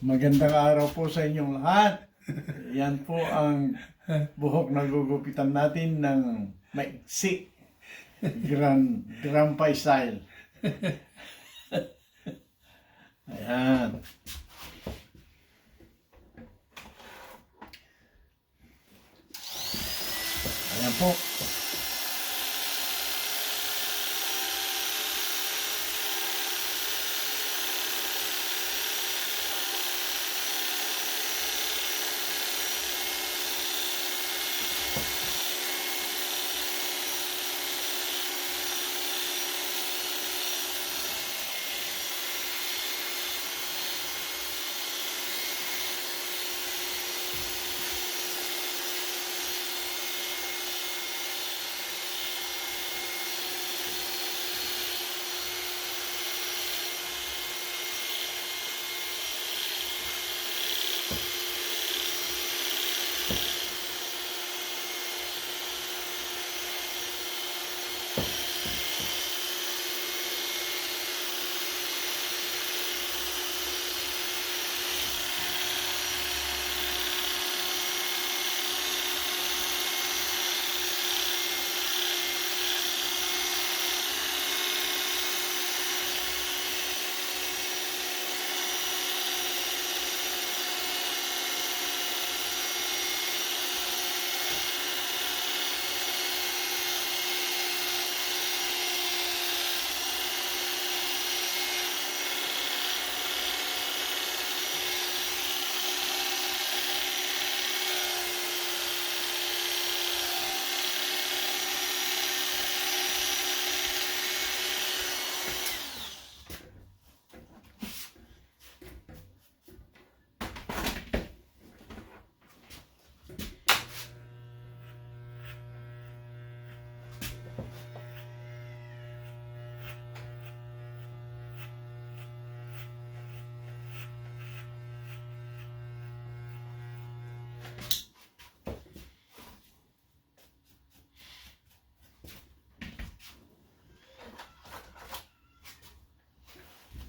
Magandang araw po sa inyong lahat. Yan po ang buhok na gugupitan natin ng maiksi. Grandpa style. Ayan. Ayan po.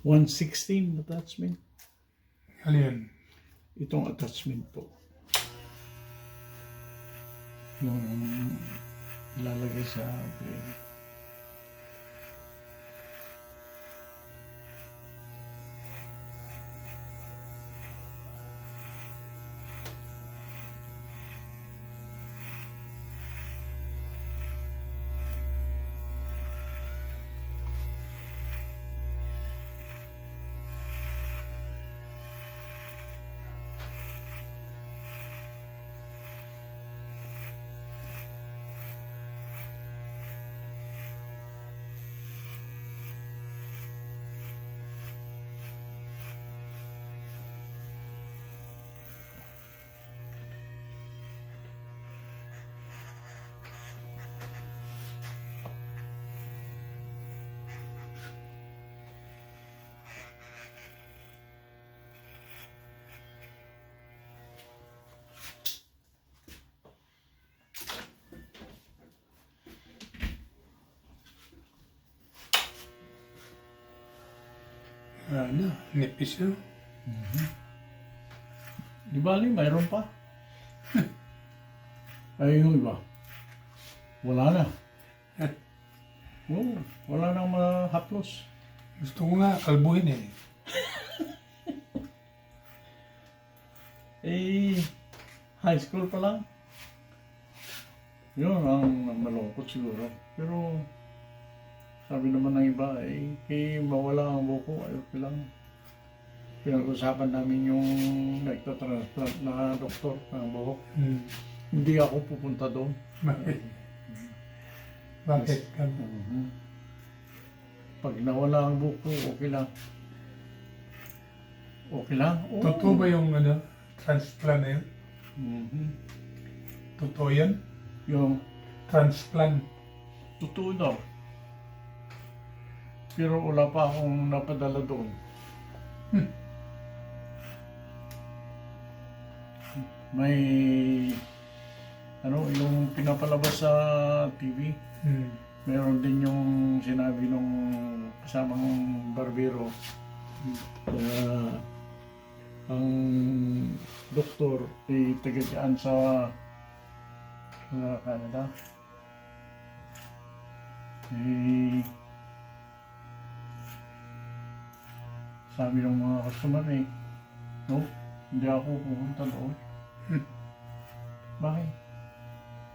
$116 attachment. Alin? Itong attachment po. Yung ilalagay sa frame. Ano? Nipis yun. Di bali, mayroon pa. Ay, yung iba. Wala na. Oo, wala nang mahaplos. Gusto ko nga kalbuhin eh. Eh, high school pa lang. Yun ang malungkot siguro. Pero, sabi naman ng iba, kay mawala ang buko, ayoko lang. Pinag-usapan namin yung nagtatransplant na doktor ng buhok. Hindi ako pupunta doon. Bakit? Bakit? Pag nawala ang buko, okay lang. Okay lang? Oo. Totoo ba yung transplant na yun? Totoo yan? Yung Transplant. totoo daw. Pero wala pa akong napadala doon. May yung pinapalabas sa TV. Meron din yung sinabi nung kasamang barbero. ang doktor ay taga dyan sa Canada. Eh, sabi ng mga customer eh, no, hindi ako pupunta doon. Bakit?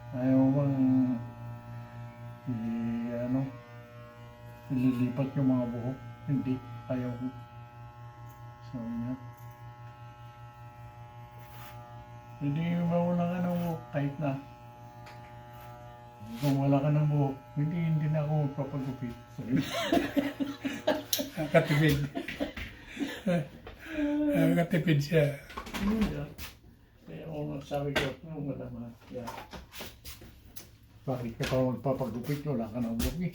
Ayaw mo bang ano, ililipat yung mga buhok? Hindi, ayaw ko. Sabi niya. Hindi mawala ka ng buhok kahit na. Kung wala ka ng buhok, hindi na ako magpapagupit. Sabi niya. Nakatipid. Nakatipid siya. Kaya ako sabi ko, wala naman. Yeah. Bakit ka pa magpapagupit? Wala ka ng buhok eh.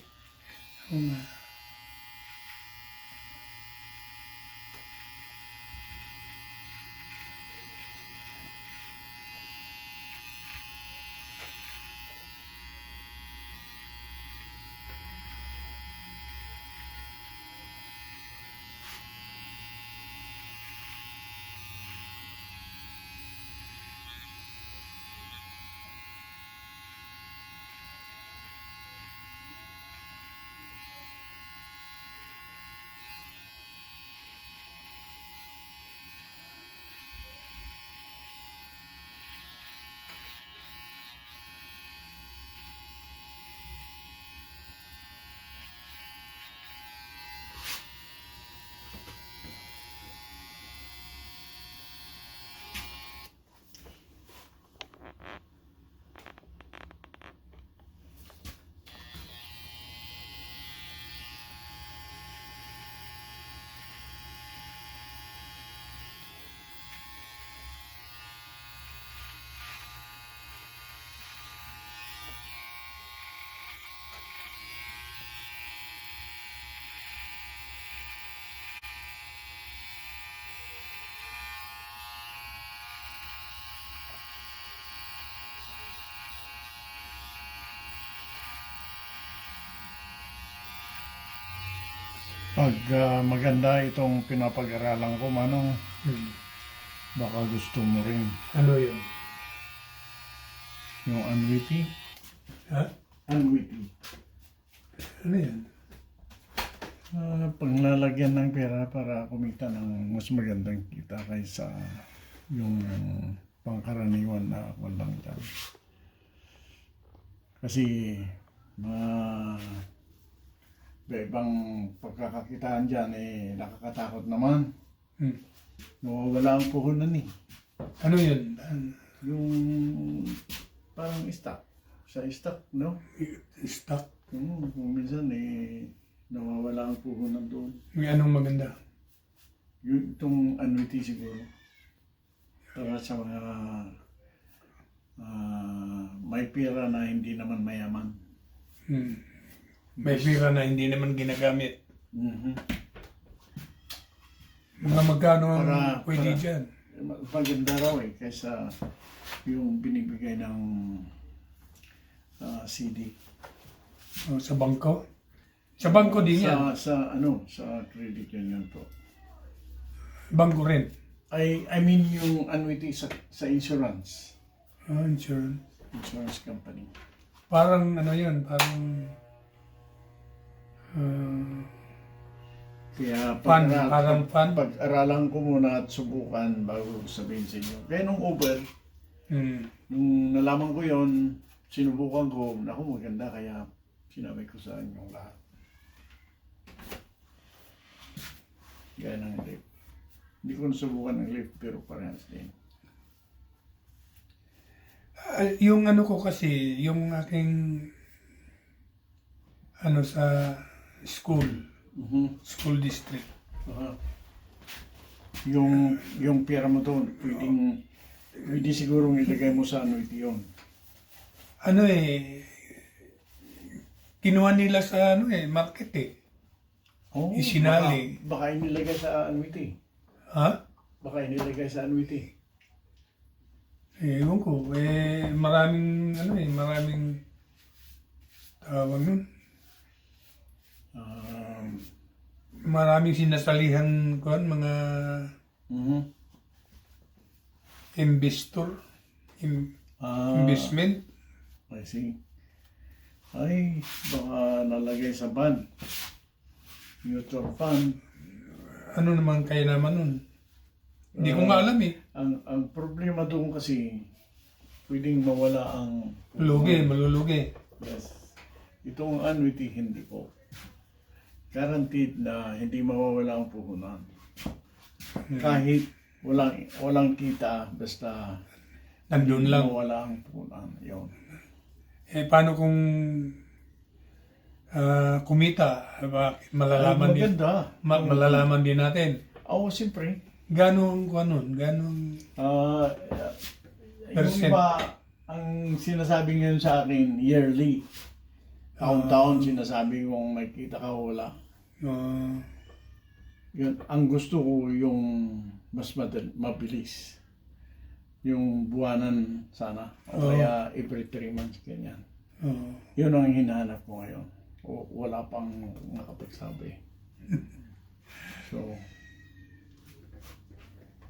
Pag maganda itong pinapag-aralan ko, Manong, baka gusto mo rin Ano yun? yung unwitty. Ha? Unwitty. Ano yan? Panglalagyan ng pera para kumita ng mas magandang kita kaysa yung pangkaraniwan na walang dyan. Kasi ibang pagkakakitaan dyan nakakatakot naman. Nawawala ang puhunan eh. Ano yun? Yung parang stock. Sa stock, no? Stock? Kung minsan nawawala ang puhunan doon. May anong maganda? Itong annuity siguro. Para sa mga may pera na hindi naman mayaman. May pera na hindi naman ginagamit. Mhm. Mga magkano ang pwede para- dyan? Maganda raw kaysa yung binibigay ng CD. O, sa bangko? Sa bangko din yan. Sa credit union po. Bangko rin. I mean yung annuity sa insurance. Insurance. Insurance company. Parang ano yun, parang Kaya Fund, parang fund. pag-aralan ko muna at subukan bago sabihin sa inyo. Kaya nung Uber, nung nalaman ko yon, sinubukan ko, naku maganda, kaya sinabi ko sa inyong lahat. Gaya ng lift. Hindi ko nasubukan ng lift pero parehas din. yung ano ko kasi, yung aking ano sa school school district. Yung pera mo doon, pwede sigurong ilagay mo sa annuity yun. Ano kinuha nila sa market Oh, Isinali. Baka inilagay sa annuity. Ha? Baka inilagay sa annuity. Ewan ko, maraming maraming tawag nun. Maraming sinasalihan ko mga investor, investment. I see. Ay, baka nalagay sa ban. Mutual fund. Ano naman kaya naman nun? Hindi ko nga alam eh. Ang problema doon kasi, pwedeng mawala ang... Malulugi. Yes. Itong annuity, hindi po. Guaranteed na hindi mawawala ang puhunan. Kahit walang kita, basta Nandun lang. mawala ang puhunan. Yun. Eh, paano kung kumita? Bakit malalaman Ay, maganda. malalaman din natin. Oo, siyempre. Ganong Yung Percent. iba, ang sinasabi ngayon sa akin, yearly. Taon-taon sinasabi kong may kita ka o wala. Yun, ang gusto ko yung mas mabilis. Yung buwanan sana. O kaya every 3 months, ganyan. Yun ang hinahanap ko ngayon. O, wala pang nakapagsabi. So,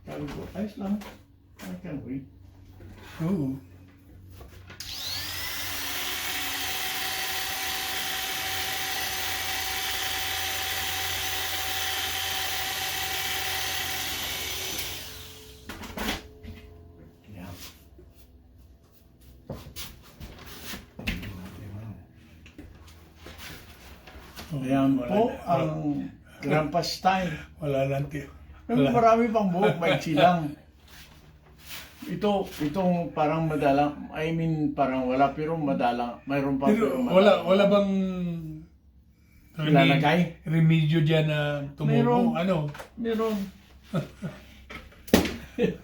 sabi ko, ayos lang. I can wait. Oo. Yeah. Ayan po ang grandpa style. Wala lang tiyo. Pero marami pang buhok, maiksi lang. Itong parang madalang, I mean parang wala pero madalang, mayroon pa Pero madalang. wala bang Ilalagay? remedyo dyan na tumubo? Meron. Ano? Meron.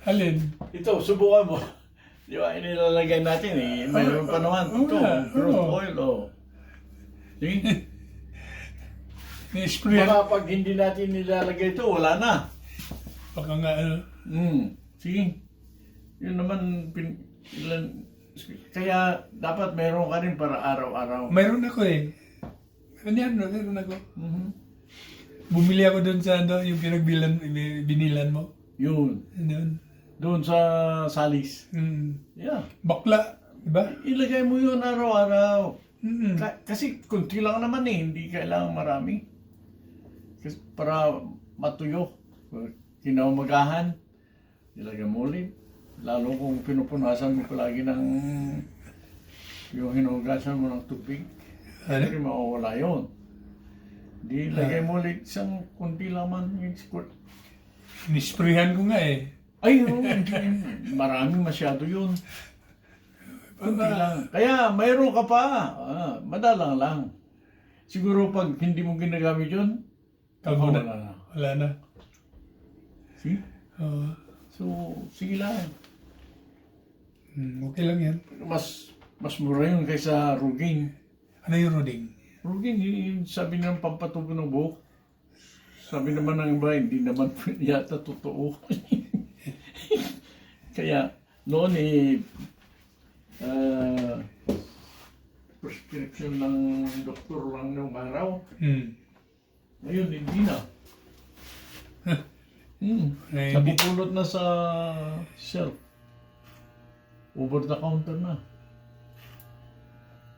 Alin? Ito, subukan mo. Di ba, inilalagay natin eh. Mayroon pa naman. Ito, crude oil, oh. See? Ni-spray. Baka pag hindi natin nilalagay ito, wala na. Baka nga ano. See? Yun naman, kaya dapat meron ka rin para araw-araw. Mayroon ako eh. Meron ako. Mhm. Bumili ako doon sa ano, yung binilan mo. Yun. Doon. Doon sa Salis. Yeah. Bakla. Diba? Ilagay mo yun araw-araw. Mm. Kasi kunti lang naman eh, hindi kailangan marami. Kasi para matuyo, kinaumagahan, ilagay mo ulit. Lalo kung pinupunasan mo palagi ng yung hinugasan mo ng tubig, hindi mawawala yun. Di ilagay mo ulit isang kunti lang man yung squirt. Nisprayhan ko nga eh. Ay, hindi. Marami masyado yun. Kunti lang. Kaya mayroon ka pa. Madalang lang. Siguro pag hindi mo ginagamit yun, Kalbo na. wala na. Wala na. See? Oo. So, sige lang. Okay lang yan. Mas mura yun kaysa Rogaine. Ano yung roding? Rogaine, yung sabi ng pampatubo ng buhok. Sabi naman ng iba, hindi naman yata totoo. Kaya, noon prescription ng doktor lang nung araw. Ngayon, hindi na. Eh, Napupulot na sa shelf. Over the counter na.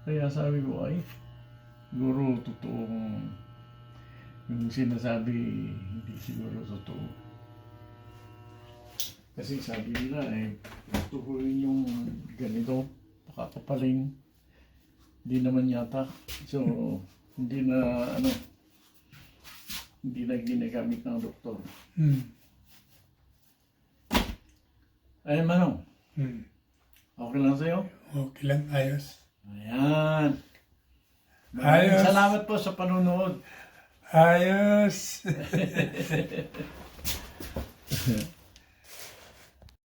Kaya sabi ko, ay, siguro totoong yung sinasabi, hindi siguro totoo. Kasi sabi nila, gusto ko yung ganito, pakakapaling. Hindi naman yata. So, hindi na ginagamit ng doktor. Ay, Manong, okay lang sa'yo? Okay lang. Ayos. Ayan. Ayos. Salamat po sa panonood. Ayos.